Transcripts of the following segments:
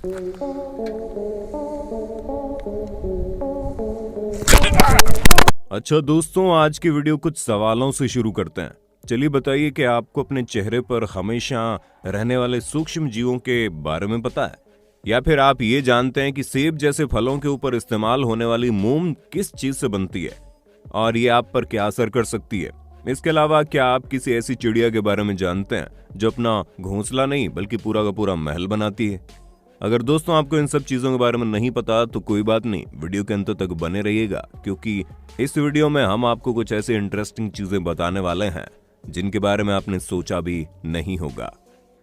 अच्छा दोस्तों, आज की वीडियो कुछ सवालों से शुरू करते हैं। चलिए बताइए कि आपको अपने चेहरे पर हमेशा रहने वाले सूक्ष्म जीवों के बारे में पता है? या फिर आप ये जानते हैं कि सेब जैसे फलों के ऊपर इस्तेमाल होने वाली मोम किस चीज से बनती है और ये आप पर क्या असर कर सकती है? इसके अलावा क्या आप किसी ऐसी चिड़िया के बारे में जानते हैं जो अपना घोंसला नहीं बल्कि पूरा का पूरा महल बनाती है? अगर दोस्तों आपको इन सब चीजों के बारे में नहीं पता तो कोई बात नहीं, वीडियो के अंत तक बने रहिएगा, क्योंकि इस वीडियो में हम आपको कुछ ऐसे इंटरेस्टिंग चीजें बताने वाले हैं जिनके बारे में आपने सोचा भी नहीं होगा।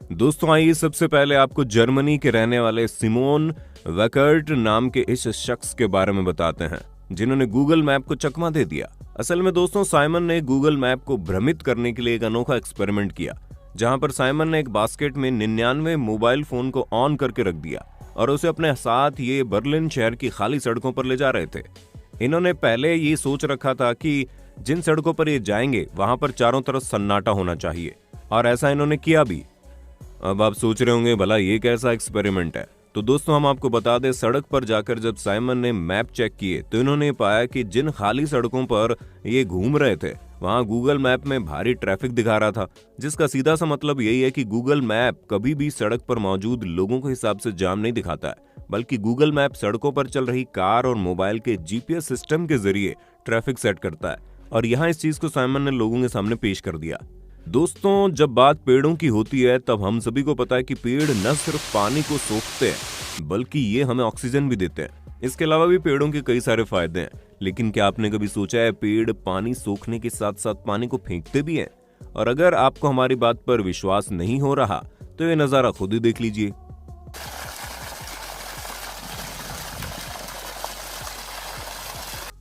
दोस्तों आइए सबसे पहले आपको जर्मनी के रहने वाले सिमोन वेकर्ट नाम के इस शख्स के बारे में बताते हैं जिन्होंने गूगल मैप को चकमा दे दिया। असल में दोस्तों साइमन ने गूगल मैप को भ्रमित करने के लिए एक अनोखा एक्सपेरिमेंट किया, जहां पर साइमन ने एक बास्केट में 99 मोबाइल फोन को ऑन करके रख दिया और उसे अपने साथ ये बर्लिन शहर की खाली सड़कों पर ले जा रहे थे। इन्होंने पहले ये सोच रखा था कि जिन सड़कों पर ये जाएंगे वहां पर चारों तरफ सन्नाटा होना चाहिए, और ऐसा इन्होंने किया भी। अब आप सोच रहे होंगे भला ये कैसा एक्सपेरिमेंट है? तो दोस्तों हम आपको बता दें, सड़क पर जाकर जब साइमन ने मैप चेक किए तो इन्होंने पाया कि जिन खाली सड़कों पर ये घूम रहे थे वहां गूगल मैप में भारी ट्रैफिक दिखा रहा था, जिसका सीधा सा मतलब यही है कि गूगल मैप कभी भी सड़क पर मौजूद लोगों के हिसाब से जाम नहीं दिखाता है, बल्कि गूगल मैप सड़कों पर चल रही कार और मोबाइल के जीपीएस सिस्टम के जरिए ट्रैफिक सेट करता है। और यहाँ इस चीज को साइमन ने लोगों के सामने पेश कर दिया। दोस्तों जब बात पेड़ों की होती है तब हम सभी को पता है कि पेड़ न सिर्फ पानी को सोखते हैं बल्कि ये हमें ऑक्सीजन भी देते हैं। इसके अलावा भी पेड़ों के कई सारे फायदे हैं, लेकिन क्या आपने कभी सोचा है पेड़ पानी सोखने के साथ साथ पानी को फेंकते भी हैं? और अगर आपको हमारी बात पर विश्वास नहीं हो रहा तो ये नजारा खुद ही देख लीजिए।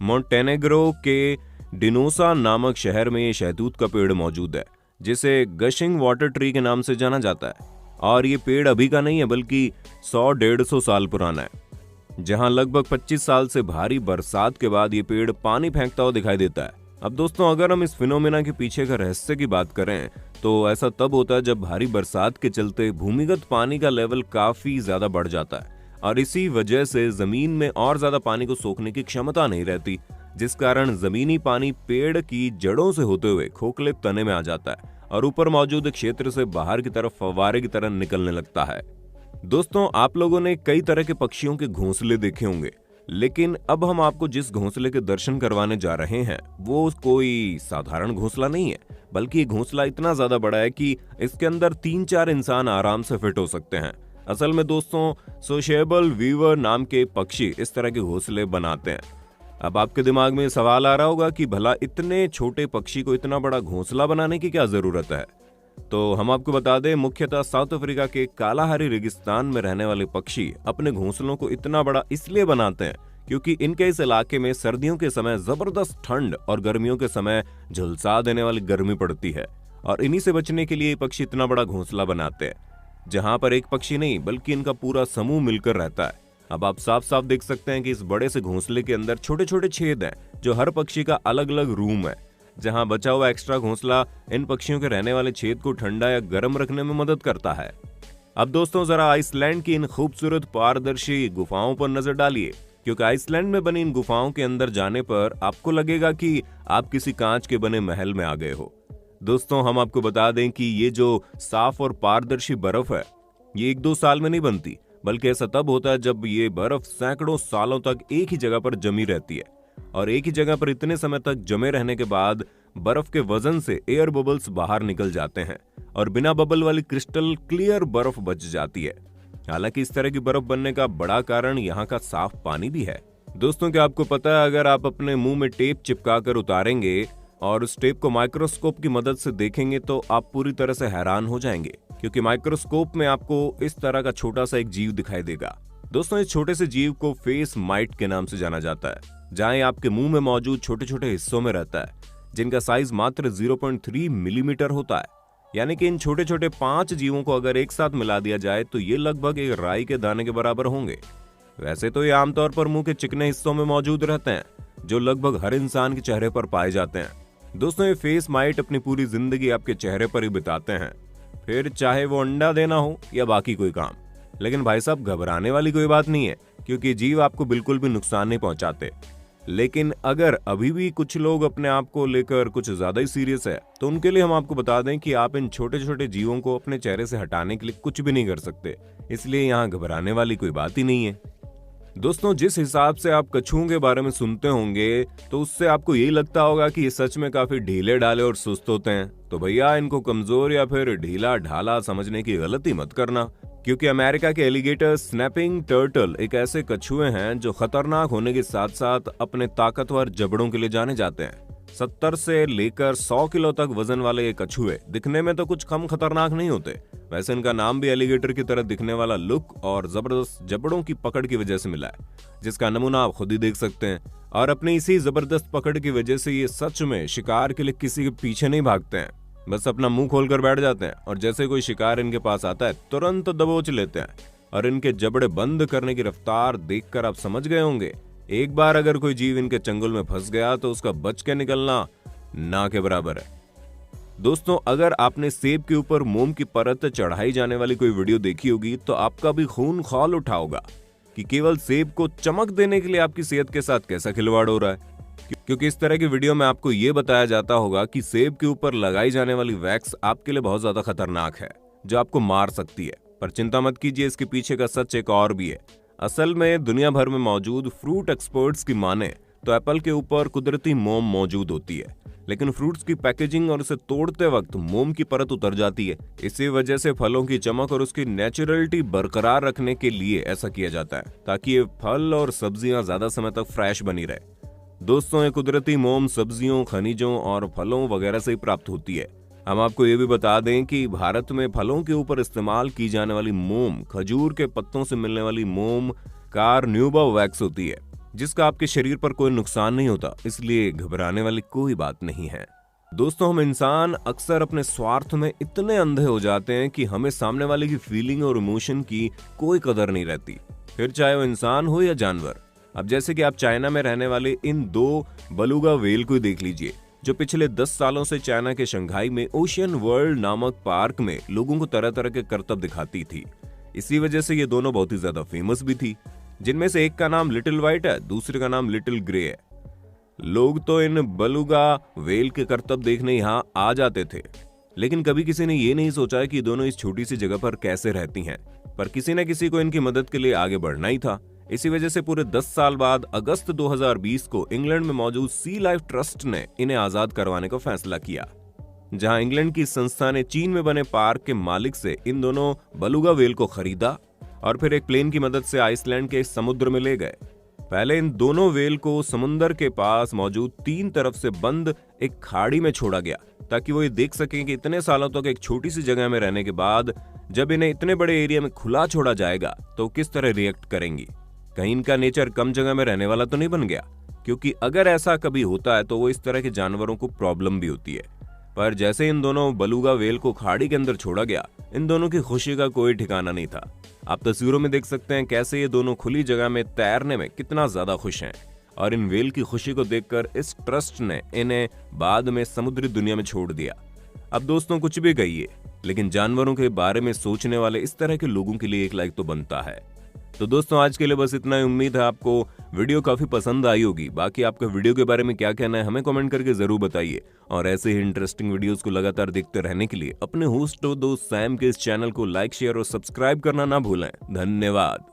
मोंटेनेग्रो के डिनोसा नामक शहर में ये शहतूत का पेड़ मौजूद है, जिसे गशिंग वाटर ट्री के नाम से जाना जाता है। और ये पेड़ अभी का नहीं है बल्कि 100-150 साल पुराना है। जहां लगभग 25 साल से भारी बरसात के बाद ये पेड़ पानी फेंकता हुआ दिखाई देता है। अब दोस्तों अगर हम इस फिनोमेना के पीछे का रहस्य की बात करें तो ऐसा तब होता है जब भारी बरसात के चलते भूमिगत पानी का लेवल काफी ज्यादा बढ़ जाता है और इसी वजह से जमीन में और ज्यादा पानी को सोखने की क्षमता नहीं रहती, जिस कारण जमीनी पानी पेड़ की जड़ों से होते हुए खोखले तने में आ जाता है और ऊपर मौजूद क्षेत्र से बाहर की तरफ फव्वारे की तरह निकलने लगता है। दोस्तों आप लोगों ने कई तरह के पक्षियों के घोंसले देखे होंगे, लेकिन अब हम आपको जिस घोंसले के दर्शन करवाने जा रहे हैं वो कोई साधारण घोंसला नहीं है, बल्कि ये घोंसला इतना ज्यादा बड़ा है कि इसके अंदर 3-4 इंसान आराम से फिट हो सकते हैं। असल में दोस्तों सोशेबल वीवर नाम के पक्षी इस तरह के घोंसले बनाते हैं। अब आपके दिमाग में सवाल आ रहा होगा कि भला इतने छोटे पक्षी को इतना बड़ा घोंसला बनाने की क्या जरूरत है? तो हम आपको बता दें, मुख्यतः साउथ अफ्रीका के कालाहारी रेगिस्तान में रहने वाले पक्षी अपने घोंसलों को इतना बड़ा इसलिए बनाते हैं क्योंकि इनके इस इलाके में सर्दियों के समय जबरदस्त ठंड और गर्मियों के समय झुलसा देने वाली गर्मी पड़ती है, और इन्हीं से बचने के लिए ये पक्षी इतना बड़ा घोंसला बनाते हैं जहां पर एक पक्षी नहीं बल्कि इनका पूरा समूह मिलकर रहता है। अब आप साफ साफ देख सकते हैं कि इस बड़े से घोंसले के अंदर छोटे छोटे छेद हैं जो हर पक्षी का अलग अलग रूम है, जहां बचा हुआ एक्स्ट्रा घोंसला इन पक्षियों के रहने वाले छेद को ठंडा या गर्म रखने में मदद करता है। अब दोस्तों जरा आइसलैंड की इन खूबसूरत पारदर्शी गुफाओं पर नजर डालिए, क्योंकि आइसलैंड में बनी इन गुफाओं के अंदर जाने पर आपको लगेगा कि आप किसी कांच के बने महल में आ गए हो। दोस्तों हम आपको बता दें कि ये जो साफ और पारदर्शी बर्फ है ये 1-2 साल में नहीं बनती, बल्कि ऐसा तब होता है जब ये बर्फ सैकड़ों सालों तक एक ही जगह पर जमी रहती है, और एक ही जगह पर इतने समय तक जमे रहने के बाद बर्फ के वजन से एयर बबल्स बाहर निकल जाते हैं और बिना बबल वाली क्रिस्टल क्लियर बर्फ बच जाती है। हालांकि इस तरह की बर्फ बनने का बड़ा कारण यहाँ का साफ पानी भी है। दोस्तों क्या आपको पता है, अगर आप अपने मुंह में टेप चिपका कर उतारेंगे और उस टेप को माइक्रोस्कोप की मदद से देखेंगे तो आप पूरी तरह से हैरान हो जाएंगे, क्योंकि माइक्रोस्कोप में आपको इस तरह का छोटा सा एक जीव दिखाई देगा। दोस्तों इस छोटे से जीव को फेस माइट के नाम से जाना जाता है, जहां ये आपके मुंह में मौजूद छोटे छोटे हिस्सों में रहता है, जिनका साइज मात्र 0.3 मिलीमीटर होता है। यानी कि इन छोटे छोटे 5 जीवों को अगर एक साथ मिला दिया जाए तो ये लगभग एक राई के दाने के बराबर होंगे। वैसे तो ये आमतौर पर मुंह के चिकने हिस्सों में मौजूद रहते हैं, जो लगभग हर इंसान के चेहरे पर पाए जाते हैं। दोस्तों ये फेस माइट अपनी पूरी जिंदगी आपके चेहरे पर ही बिताते हैं, फिर चाहे वो अंडा देना हो या बाकी कोई काम। लेकिन भाई साहब घबराने वाली कोई बात नहीं है, क्योंकि जीव आपको बिल्कुल भी नुकसान नहीं पहुंचाते। लेकिन अगर अभी भी कुछ लोग अपने आप को लेकर कुछ ज्यादा ही सीरियस है, तो उनके लिए हम आपको बता दें कि आप इन छोटे छोटे जीवों को अपने चेहरे से हटाने के लिए कुछ भी नहीं कर सकते, इसलिए यहाँ घबराने वाली कोई बात ही नहीं है। दोस्तों, जिस हिसाब से आप कछुओं के बारे में सुनते होंगे, तो उससे आपको यही लगता होगा कि ये सच में काफी ढीले ढाले और सुस्त होते हैं। तो भैया, इनको कमजोर या फिर ढीला ढाला समझने की गलती मत करना, क्योंकि अमेरिका के एलिगेटर स्नैपिंग टर्टल एक ऐसे कछुए हैं जो खतरनाक होने के साथ साथ अपने ताकतवर जबड़ों के लिए जाने जाते हैं। 70 से लेकर 100 किलो तक वजन वाले ये कछुए दिखने में तो कुछ कम खतरनाक नहीं होते। वैसे इनका नाम भी एलिगेटर की तरह दिखने वाला लुक और जबरदस्त जबड़ों की पकड़ की वजह से मिला है, जिसका नमूना आप खुद ही देख सकते हैं। और अपनी इसी जबरदस्त पकड़ की वजह से ये सच में शिकार के लिए किसी के पीछे नहीं भागते हैं, बस अपना मुंह खोलकर बैठ जाते हैं और जैसे कोई शिकार इनके पास आता है तुरंत दबोच लेते हैं। और इनके जबड़े बंद करने की रफ्तार देखकर आप समझ गए होंगे, एक बार अगर कोई जीव इनके चंगुल में फंस गया तो उसका बच के निकलना ना के बराबर है। दोस्तों, अगर आपने सेब के ऊपर मोम की परत चढ़ाई जाने वाली कोई वीडियो देखी होगी, तो आपका भी खून खौल उठा होगा कि केवल सेब को चमक देने के लिए आपकी सेहत के साथ कैसा खिलवाड़ हो रहा है। क्योंकि इस तरह की वीडियो में आपको यह बताया जाता होगा कि सेब के ऊपर लगाई जाने वाली वैक्स आपके लिए बहुत ज्यादा खतरनाक है, जो आपको मार सकती है। पर चिंता मत कीजिए, इसके पीछे का सच एक और भी है। असल में दुनिया भर में मौजूद फ्रूट एक्सपर्ट्स की माने तो एप्पल के ऊपर कुदरती मोम मौजूद होती है, लेकिन फ्रूट्स की पैकेजिंग और उसे तोड़ते वक्त मोम की परत उतर जाती है। इसी वजह से फलों की चमक और उसकी नेचुरलिटी बरकरार रखने के लिए ऐसा किया जाता है, ताकि ये फल और सब्जियां ज्यादा समय तक फ्रेश बनी रहे। दोस्तों, ये कुदरती मोम सब्जियों, खनिजों और फलों वगैरह से ही प्राप्त होती है। हम आपको ये भी बता दें कि भारत में फलों के ऊपर इस्तेमाल की जाने वाली मोम खजूर के पत्तों से मिलने वाली मोम कार्न्यूबा वैक्स होती है, जिसका आपके शरीर पर कोई नुकसान नहीं होता, इसलिए घबराने वाली कोई बात नहीं है। दोस्तों, हम इंसान अक्सर अपने स्वार्थ में इतने अंधे हो जाते हैं कि हमें सामने वाले की फीलिंग और इमोशन की कोई कदर नहीं रहती, फिर चाहे वो इंसान हो या जानवर। अब जैसे कि आप चाइना में रहने वाले इन 2 बलूगा व्हेल को देख लीजिए, जो पिछले 10 सालों से चाइना के शंघाई में ओशियन वर्ल्ड नामक पार्क में लोगों को तरह तरह के करतब दिखाती थी। इसी वजह से ये दोनों बहुत ही ज्यादा फेमस भी थी, जिनमें से एक का नाम लिटिल व्हाइट है, दूसरे का नाम लिटिल ग्रे है। लोग तो इन बलूगा व्हेल के करतब देखने यहाँ आ जाते थे, लेकिन कभी किसी ने ये नहीं सोचा कि दोनों इस छोटी सी जगह पर कैसे रहती हैं। पर किसी न किसी को इनकी मदद के लिए आगे बढ़ना ही था। इसी वजह से पूरे 10 साल बाद अगस्त 2020 को इंग्लैंड में मौजूद सी लाइफ ट्रस्ट ने इन्हें आजाद करवाने का फैसला किया, जहां इंग्लैंड की संस्था ने चीन में बने पार्क के मालिक से इन दोनों बलूगा व्हेल को खरीदा और फिर एक प्लेन की मदद से आइसलैंड के समुद्र में ले गए। पहले इन दोनों व्हेल को समुद्र के पास मौजूद 3 तरफ से बंद एक खाड़ी में छोड़ा गया, ताकि वो ये देख सकें कि इतने सालों तक एक छोटी सी जगह में रहने के बाद जब इन्हें इतने बड़े एरिया में खुला छोड़ा जाएगा तो किस तरह रिएक्ट करेंगी। कहीं इनका नेचर कम जगह में रहने वाला तो नहीं बन गया, क्योंकि अगर ऐसा कभी होता है तो वो इस तरह के जानवरों को प्रॉब्लम भी होती है। पर जैसे इन दोनों बलूगा व्हेल को खाड़ी के अंदर छोड़ा गया, इन दोनों की खुशी का कोई ठिकाना नहीं था। आप तस्वीरों में देख सकते हैं कैसे ये दोनों खुली जगह में तैरने में कितना ज्यादा खुश हैं। और इन व्हेल की खुशी को देखकर इस ट्रस्ट ने इन्हें बाद में समुद्री दुनिया में छोड़ दिया। अब दोस्तों, कुछ भी कहिए, लेकिन जानवरों के बारे में सोचने वाले इस तरह के लोगों के लिए एक लाइक तो बनता है। तो दोस्तों, आज के लिए बस इतना ही। उम्मीद है आपको वीडियो काफी पसंद आई होगी। बाकी आपका वीडियो के बारे में क्या कहना है हमें कमेंट करके जरूर बताइए। और ऐसे ही इंटरेस्टिंग वीडियोस को लगातार देखते रहने के लिए अपने होस्ट और दोस्त सैम के इस चैनल को लाइक, शेयर और सब्सक्राइब करना ना भूलें। धन्यवाद।